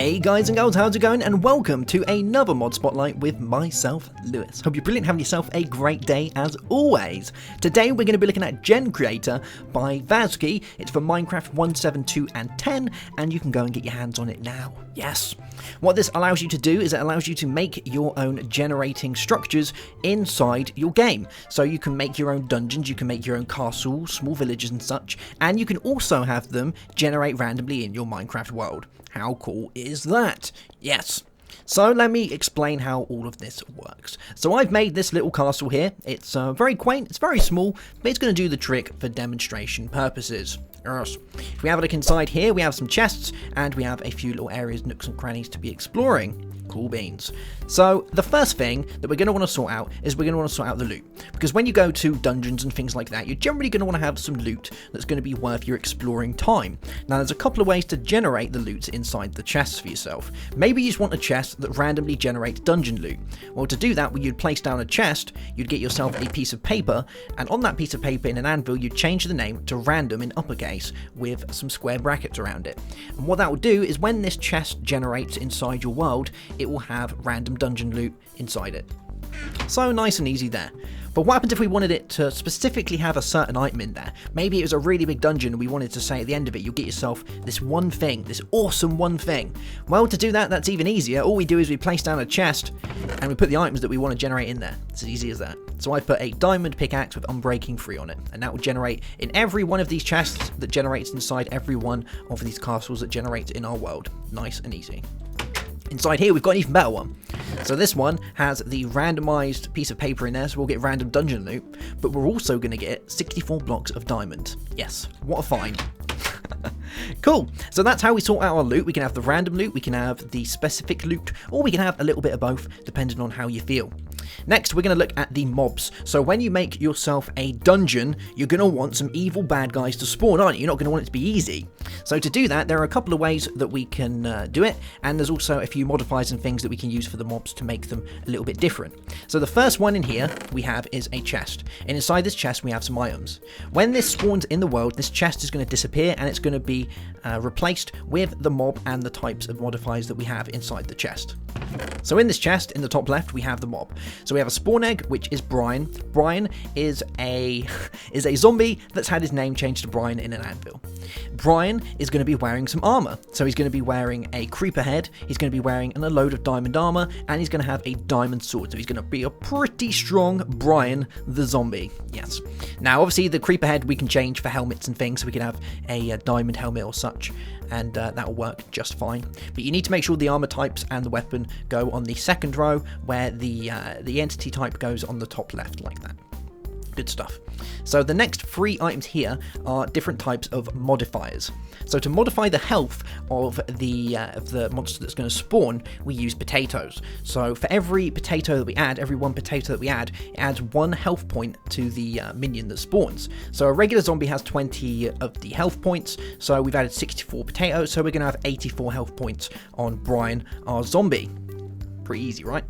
Hey guys and girls, how's it going? And welcome to another mod spotlight with myself, Lewis. Hope you're brilliant, having yourself a great day as always. Today we're going to be looking at GenCreator by Vazkii. It's for Minecraft 1.7.2 and 10, and you can go and get your hands on it now. Yes. What this allows you to do is it allows you to make your own generating structures inside your game. So you can make your own dungeons, you can make your own castles, small villages and such, and you can also have them generate randomly in your Minecraft world. How cool is that? Yes. So let me explain how all of this works. So I've made this little castle here. It's very quaint, it's very small, but it's going to do the trick for demonstration purposes. Yes. If we have a look inside here, we have some chests, and we have a few little areas, nooks and crannies to be exploring. Cool beans. So the first thing that we're going to want to sort out is we're going to want to sort out the loot. Because when you go to dungeons and things like that, you're generally going to want to have some loot that's going to be worth your exploring time. Now there's a couple of ways to generate the loot inside the chests for yourself. Maybe you just want a chest that randomly generates dungeon loot. Well, to do that, you'd place down a chest, you'd get yourself a piece of paper, and on that piece of paper in an anvil, you'd change the name to random in uppercase with some square brackets around it. And what that will do is when this chest generates inside your world, it will have random dungeon loot inside it. So nice and easy there. But what happens if we wanted it to specifically have a certain item in there? Maybe it was a really big dungeon and we wanted to say at the end of it, you'll get yourself this one thing, this awesome one thing. Well, to do that, that's even easier. All we do is we place down a chest and we put the items that we want to generate in there. It's as easy as that. So I put a diamond pickaxe with unbreaking 3 on it, and that will generate in every one of these chests that generates inside every one of these castles that generates in our world. Nice and easy. Inside here, we've got an even better one. So this one has the randomized piece of paper in there, so we'll get random dungeon loot, but we're also going to get 64 blocks of diamond. Yes, what a find. Cool. So that's how we sort out our loot. We can have the random loot, we can have the specific loot, or we can have a little bit of both, depending on how you feel. Next, we're going to look at the mobs. So when you make yourself a dungeon, you're going to want some evil bad guys to spawn, aren't you? You're not going to want it to be easy. So to do that, there are a couple of ways that we can do it, and there's also a few modifiers and things that we can use for the mobs to make them a little bit different. So the first one in here we have is a chest, and inside this chest we have some items. When this spawns in the world, this chest is going to disappear, and it's going to be replaced with the mob and the types of modifiers that we have inside the chest. So in this chest, in the top left, we have the mob. So we have a spawn egg, which is Brian. Brian is a zombie that's had his name changed to Brian in an anvil. Brian is going to be wearing some armor. So he's going to be wearing a creeper head, he's going to be wearing a load of diamond armor, and he's going to have a diamond sword. So he's going to be a pretty strong Brian the zombie. Yes. Now, obviously, the creeper head we can change for helmets and things, so we can have a diamond helmet or such, and that will work just fine. But you need to make sure the armor types and the weapon go on the second row, where the entity type goes on the top left, like that. Good stuff. So the next 3 items here are different types of modifiers. So to modify the health of the monster that's going to spawn, we use potatoes. So for every potato that we add, every 1 potato that we add, it adds 1 health point to the minion that spawns. So a regular zombie has 20 of the health points, so we've added 64 potatoes, so we're going to have 84 health points on Brian, our zombie. Pretty easy, right?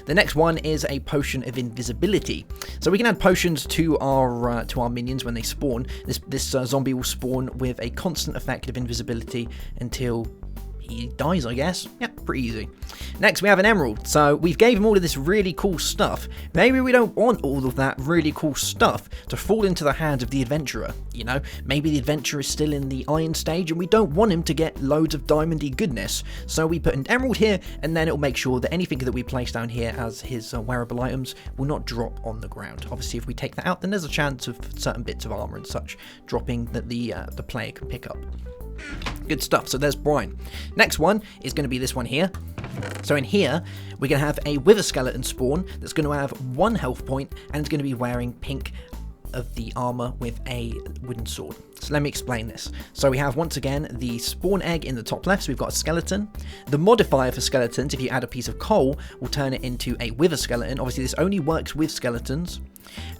The next one is a potion of invisibility. So we can add potions to our minions when they spawn. This zombie will spawn with a constant effect of invisibility until he dies, I guess. Yeah, pretty easy. Next, we have an emerald. So we've gave him all of this really cool stuff. Maybe we don't want all of that really cool stuff to fall into the hands of the adventurer. You know, maybe the adventurer is still in the iron stage and we don't want him to get loads of diamondy goodness. So we put an emerald here, and then it'll make sure that anything that we place down here as his wearable items will not drop on the ground. Obviously, if we take that out, then there's a chance of certain bits of armor and such dropping that the player can pick up. Good stuff. So there's Brian. Next one is going to be this one here. So in here, we're going to have a wither skeleton spawn that's going to have 1 health point, and it's going to be wearing pink of the armor with a wooden sword. So let me explain this. So we have, once again, the spawn egg in the top left, so we've got a skeleton. The modifier for skeletons, if you add a piece of coal, will turn it into a wither skeleton. Obviously, this only works with skeletons.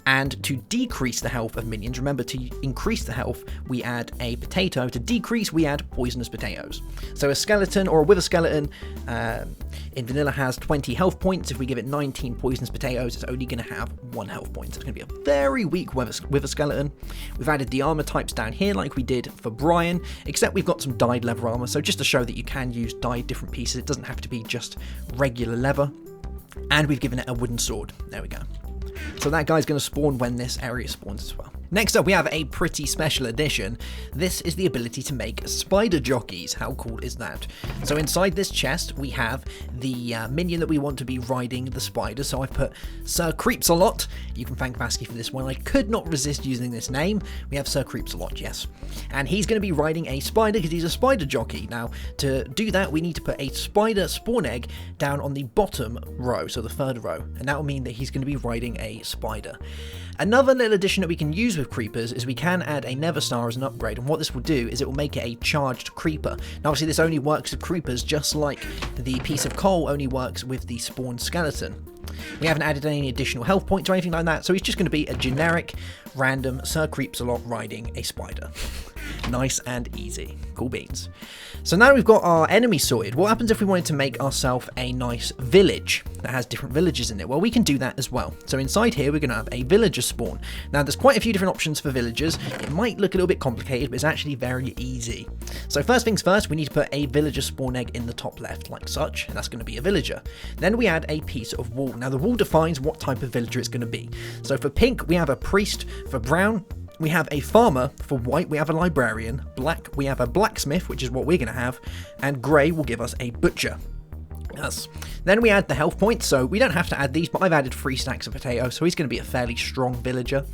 And to decrease the health of minions, remember, to increase the health, we add a potato. To decrease, we add poisonous potatoes. So a skeleton or a wither skeleton in vanilla has 20 health points. If we give it 19 poisonous potatoes, it's only going to have 1 health point. So it's going to be a very weak wither skeleton. We've added the armor types down here like we did for Brian, except we've got some dyed leather armor, so just to show that you can use dyed different pieces, it doesn't have to be just regular leather. And we've given it a wooden sword. There we go. So that guy's going to spawn when this area spawns as well. Next up, we have a pretty special addition. This is the ability to make spider jockeys. How cool is that? So inside this chest, we have the minion that we want to be riding the spider. So I've put Sir Creeps-a-Lot. You can thank Vazkii for this one. I could not resist using this name. We have Sir Creeps-a-Lot, yes. And he's going to be riding a spider because he's a spider jockey. Now, to do that, we need to put a spider spawn egg down on the bottom row, so the third row. And that will mean that he's going to be riding a spider. Another little addition that we can use with creepers is we can add a nether star as an upgrade, and what this will do is it will make it a charged creeper. Now obviously this only works with creepers, just like the piece of coal only works with the spawned skeleton. We haven't added any additional health points or anything like that, so he's just going to be a generic, random Sir Creeps-a-Lot riding a spider. Nice and easy. Cool beans. So now we've got our enemy sorted. What happens if we wanted to make ourselves a nice village that has different villages in it? Well, we can do that as well. So inside here, we're going to have a villager spawn. Now, there's quite a few different options for villagers. It might look a little bit complicated, but it's actually very easy. So first things first, we need to put a villager spawn egg in the top left, like such, and that's going to be a villager. Then we add a piece of wall. Now, the wall defines what type of villager it's going to be. So for pink, we have a priest. For brown, we have a farmer. For white, we have a librarian. Black, we have a blacksmith, which is what we're going to have. And grey will give us a butcher. Yes. Then we add the health points, so we don't have to add these, but I've added 3 stacks of potato, so he's going to be a fairly strong villager.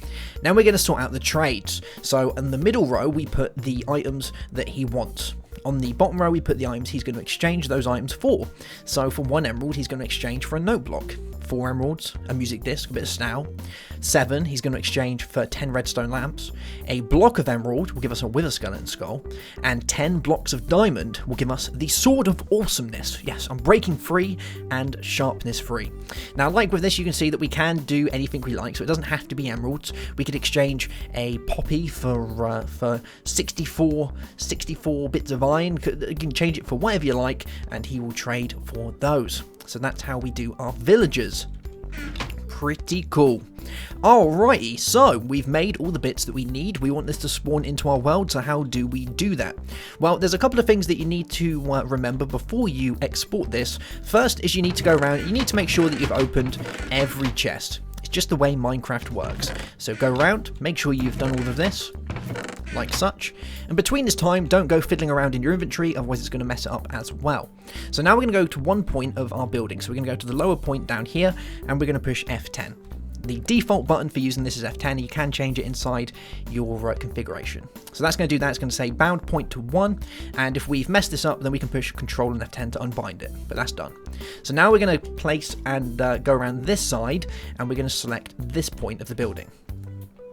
Now we're going to sort out the trades. So in the middle row, we put the items that he wants. On the bottom row, we put the items he's going to exchange those items for. So for 1 emerald, he's going to exchange for a note block. 4 emeralds, a music disc, a bit of snow. 7, he's going to exchange for 10 redstone lamps. A block of emerald will give us a wither skeleton skull. And 10 blocks of diamond will give us the sword of awesomeness. Yes, I'm breaking free and sharpness free. Now, like with this, you can see that we can do anything we like, so it doesn't have to be emeralds. We could exchange a poppy for 64 bits of iron. You can change it for whatever you like, and he will trade for those. So that's how we do our villagers. Pretty cool. Alrighty, so we've made all the bits that we need. We want this to spawn into our world, so how do we do that? Well, there's a couple of things that you need to remember before you export this. First is you need to go around, you need to make sure that you've opened every chest. It's just the way Minecraft works. So go around, make sure you've done all of this, like such. And between this time, don't go fiddling around in your inventory, otherwise it's going to mess it up as well. So now we're going to go to one point of our building. So we're going to go to the lower point down here, and we're going to push F10. The default button for using this is F10. You can change it inside your configuration. So that's going to do that. It's going to say bound point to 1. And if we've messed this up, then we can push Control and F10 to unbind it. But that's done. So now we're going to place and go around this side, and we're going to select this point of the building.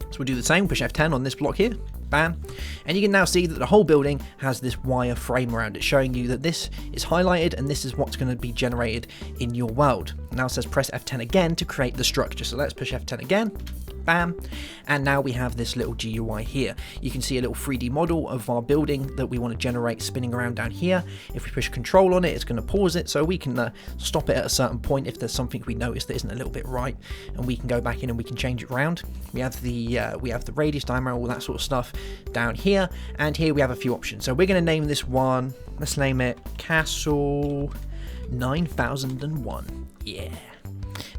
So we'll do the same, push F10 on this block here, bam, and you can now see that the whole building has this wire frame around it, showing you that this is highlighted and this is what's going to be generated in your world. Now it says press F10 again to create the structure, so let's push F10 again, bam, and now we have this little GUI here. You can see a little 3D model of our building that we want to generate spinning around down here. If we push Control on it, it's going to pause it, so we can stop it at a certain point if there's something we notice that isn't a little bit right, and we can go back in and we can change it around. We have the radius, diameter, all that sort of stuff down here, and here we have a few options. So we're going to name this one, let's name it Castle 9001. Yeah.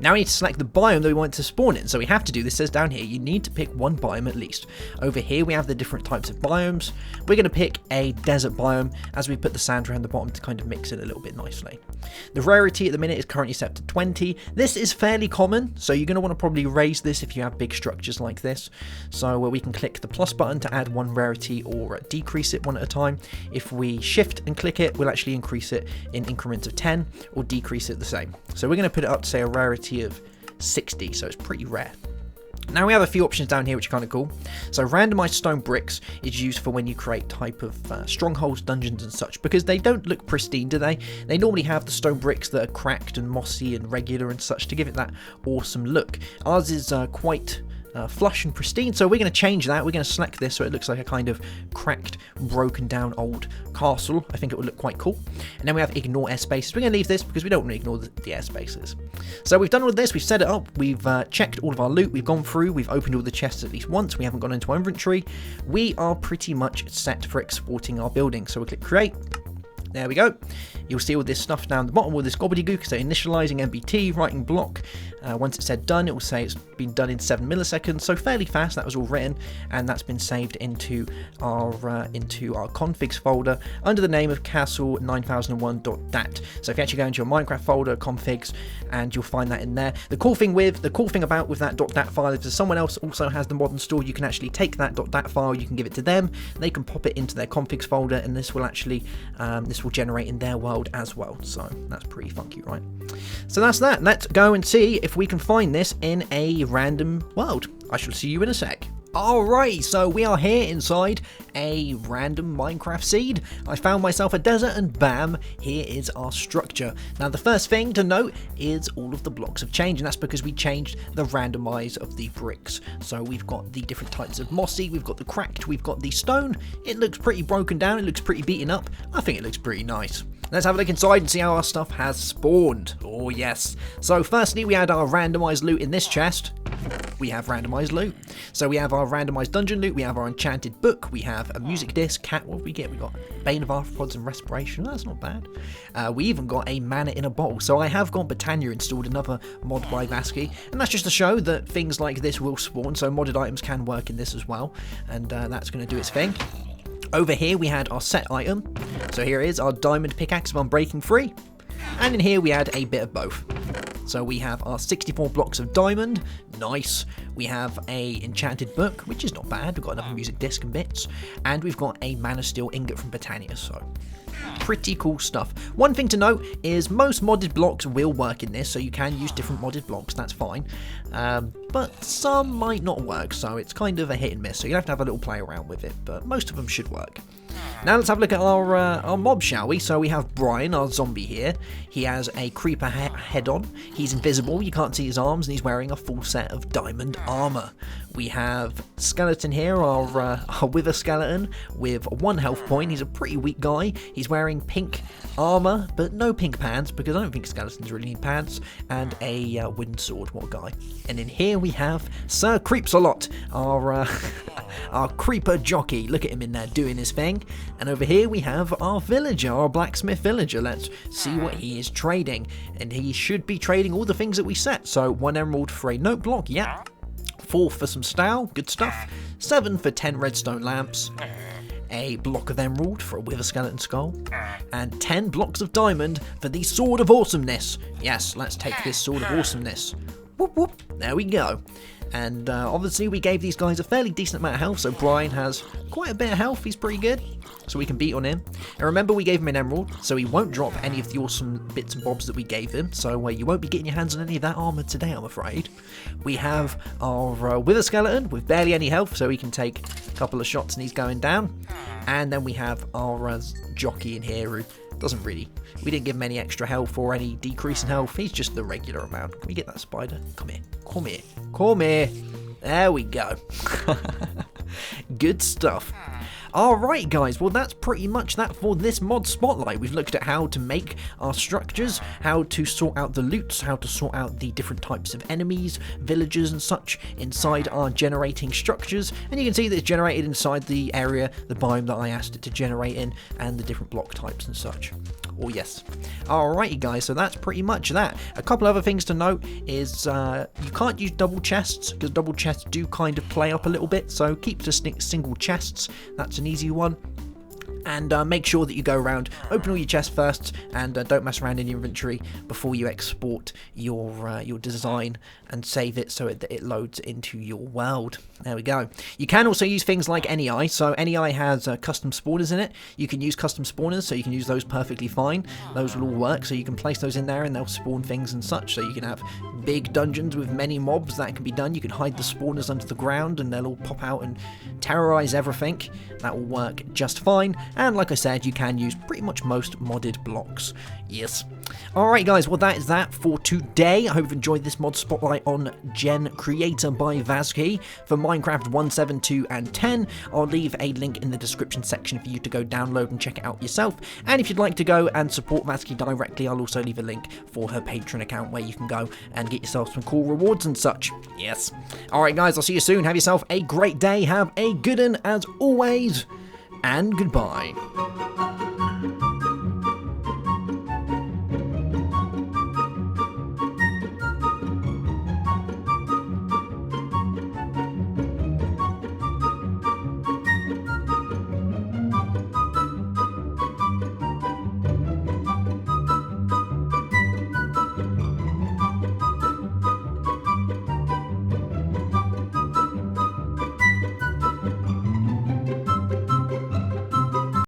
Now we need to select the biome that we want to spawn in, so we have to do this. It says down here you need to pick one biome at least. Over here we have the different types of biomes. We're going to pick a desert biome as we put the sand around the bottom to kind of mix it a little bit nicely. The rarity at the minute is currently set to 20. This is fairly common, so you're going to want to probably raise this if you have big structures like this. So we can click the plus button to add one rarity or decrease it one at a time. If we shift and click it, we'll actually increase it in increments of 10 or decrease it the same. So we're going to put it up to say a rarity of 60, so it's pretty rare. Now we have a few options down here which are kind of cool. So randomized stone bricks is used for when you create type of strongholds, dungeons and such, because they don't look pristine, do they? They normally have the stone bricks that are cracked and mossy and regular and such to give it that awesome look. Ours is quite flush and pristine. So we're going to change that. We're going to select this so it looks like a kind of cracked, broken down old castle. I think it would look quite cool. And then we have ignore airspaces. We're going to leave this because we don't want to ignore the airspaces. So we've done all of this. We've set it up. We've checked all of our loot. We've gone through. We've opened all the chests at least once. We haven't gone into our inventory. We are pretty much set for exporting our building. So we'll click create. There we go. You'll see all this stuff down the bottom, all this gobbledygook. So initializing MBT, writing block. Once it said done, it will say it's been done in 7 milliseconds. So fairly fast. That was all written, and that's been saved into our configs folder under the name of castle9001.dat. So if you actually go into your Minecraft folder, configs, and you'll find that in there. The cool thing about that .dat file is if someone else also has the mod installed, you can actually take that .dat file, you can give it to them, they can pop it into their configs folder, and this will actually this will generate in their world as well. So that's pretty funky, right? So that's that. Let's go and see if we can find this in a random world. I shall see you in a sec. Alright, so we are here inside a random Minecraft seed. I found myself a desert and bam, here is our structure. Now the first thing to note is all of the blocks have changed, and that's because we changed the randomize of the bricks. So we've got the different types of mossy, we've got the cracked, we've got the stone. It looks pretty broken down, it looks pretty beaten up. I think it looks pretty nice. Let's have a look inside and see how our stuff has spawned. Oh yes. So firstly we had our randomized loot in this chest. We have randomized loot. So we have our randomized dungeon loot, we have our enchanted book, we have a music disc, cat, what did we get? We got Bane of Arthropods and Respiration, that's not bad. We even got a mana in a bottle. So I have got Botania installed, another mod by Vazkii, and that's just to show that things like this will spawn, so modded items can work in this as well, and that's going to do its thing. Over here we had our set item, so here is our diamond pickaxe of Unbreaking Free, and in here we had a bit of both. So we have our 64 blocks of diamond, nice. We have a enchanted book, which is not bad. We've got another music disc and bits, and we've got a mana steel ingot from Botania, so pretty cool stuff. One thing to note is most modded blocks will work in this, so you can use different modded blocks, that's fine. But some might not work, so it's kind of a hit and miss, so you have to have a little play around with it, but most of them should work. Now let's have a look at our mob, shall we? So we have Brian, our zombie here. He has a creeper head on. He's invisible, you can't see his arms, and he's wearing a full set of diamond armor. We have Skeleton here, our wither skeleton, with 1 health point. He's a pretty weak guy. He's wearing pink armor, but no pink pants, because I don't think skeletons really need pants, and a wooden sword. What a guy. And in here we have Sir Creeps-a-Lot, our creeper jockey. Look at him in there doing his thing. And over here we have our villager, our blacksmith villager. Let's see what he is trading. And he should be trading all the things that we set. So 1 emerald for a note block, yeah. 4 for some style, good stuff. 7 for 10 redstone lamps. A block of emerald for a wither skeleton skull. And 10 blocks of diamond for the sword of awesomeness. Yes, let's take this sword of awesomeness. Whoop whoop, there we go. And obviously we gave these guys a fairly decent amount of health, so Brian has quite a bit of health, he's pretty good, so we can beat on him. And remember, we gave him an emerald, so he won't drop any of the awesome bits and bobs that we gave him, so you won't be getting your hands on any of that armor today, I'm afraid. We have our wither skeleton with barely any health, so he can take a couple of shots and he's going down. And then we have our jockey in here who doesn't really, we didn't give him any extra health or any decrease in health, he's just the regular amount. Can we get that spider? Come here, come here, come here. There we go. Good stuff. Alright guys, well that's pretty much that for this mod spotlight. We've looked at how to make our structures, how to sort out the loots, how to sort out the different types of enemies, villagers and such inside our generating structures, and you can see that it's generated inside the area, the biome that I asked it to generate in, and the different block types and such. Oh yes. Alrighty guys, so that's pretty much that. A couple other things to note is you can't use double chests, because double chests do kind of play up a little bit, so keep to single chests, that's an easy one. And make sure that you go around, open all your chests first, and don't mess around in your inventory before you export your design and save it so that it loads into your world. There we go. You can also use things like NEI. So NEI has custom spawners in it. You can use custom spawners, so you can use those perfectly fine. Those will all work, so you can place those in there and they'll spawn things and such. So you can have big dungeons with many mobs. That can be done. You can hide the spawners under the ground and they'll all pop out and terrorize everything. That will work just fine. And like I said, you can use pretty much most modded blocks. Yes. Alright guys, well that is that for today. I hope you've enjoyed this mod spotlight on GenCreator by Vazkii for Minecraft 1.7.2 and 10. I'll leave a link in the description section for you to go download and check it out yourself. And if you'd like to go and support Vazkii directly, I'll also leave a link for her Patreon account where you can go and get yourself some cool rewards and such. Yes. Alright guys, I'll see you soon. Have yourself a great day. Have a good one as always. And goodbye.